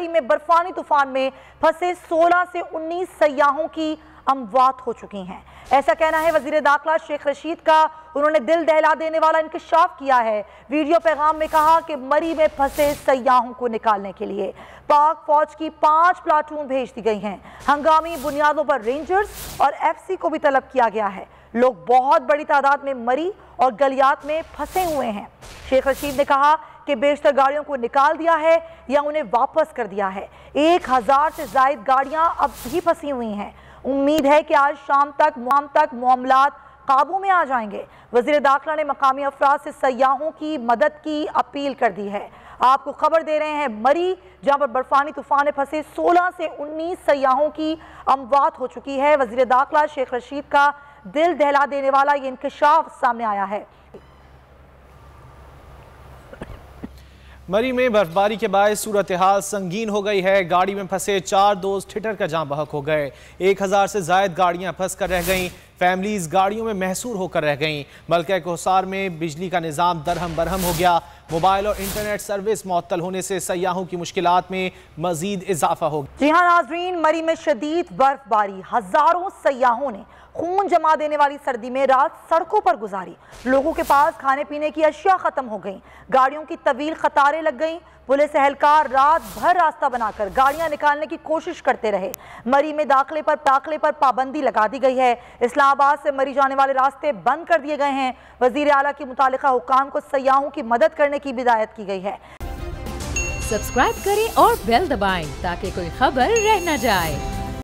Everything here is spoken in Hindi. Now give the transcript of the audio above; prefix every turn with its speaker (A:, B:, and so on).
A: में बर्फानी तूफान में फंसे 16 से 19 सयाहों की अमवात हो चुकी हैं। ऐसा कहना है वजीर दाखिला शेख रशीद का। उन्होंने दिल दहला देने वाला इंकशाफ किया है। वीडियो पैगाम में कहा कि मरी में फंसे सयाहों को निकालने के लिए पाक फौज की 5 प्लाटून भेज दी गई हैं। हंगामी बुनियादों पर रेंजर्स और FC को भी तलब किया गया है। लोग बहुत बड़ी तादाद में मरी और गलियात में फंसे हुए हैं। शेख रशीद ने कहा कि बेशतर गाड़ियों को निकाल दिया है या उन्हें वापस कर दिया है। 1000 से ज्यादा गाड़ियां अब भी फंसी हुई हैं। उम्मीद है कि आज शाम तक मामलात काबू में आ जाएंगे। वजीर दाखिला ने मकामी अफराद से सयाहों की मदद की अपील कर दी है। आपको खबर दे रहे हैं मरी, जहां पर बर्फानी तूफान में फंसे 16 से 19 सयाहों की अमवात हो चुकी है। वजीर दाखिला शेख रशीद का दिल दहला देने वाला ये इंकशाफ सामने आया है।
B: मरी में बर्फबारी के बाद सूरत हाल संगीन हो गई है। गाड़ी में फंसे 4 दोस्त ठिठर कर जाँ बहक हो गए। 1000 से ज्यादा गाड़ियां फंस कर रह गईं। फैमिलीज गाड़ियों में महसूर होकर रह गईं। मलका कोसार में बिजली का निज़ाम दरहम बरहम हो गया। मोबाइल और इंटरनेट सर्विस मुअत्तल होने से सयाहों की मुश्किलात में मजीद इजाफा हो गया।
A: जी हाँ नाजरीन, मरी में शदीद बर्फबारी, हजारों सयाहों ने खून जमा देने वाली सर्दी में रात सड़कों पर गुजारी। लोगों के पास खाने पीने की अशिया खत्म हो गईं। गाड़ियों की तवील कतारें लग गईं। पुलिस एहलकार रात भर रास्ता बनाकर गाड़ियां निकालने की कोशिश करते रहे। मरी में दाखिले पर पाबंदी लगा दी गई है। इस्लामाबाद से मरी जाने वाले रास्ते बंद कर दिए गए हैं। वजीर आला की मुतालिका हुकाम को सयाहों की मदद करने की हिदायत की गई है।
C: सब्सक्राइब करें और बेल दबाएं ताकि कोई खबर रह न जाए।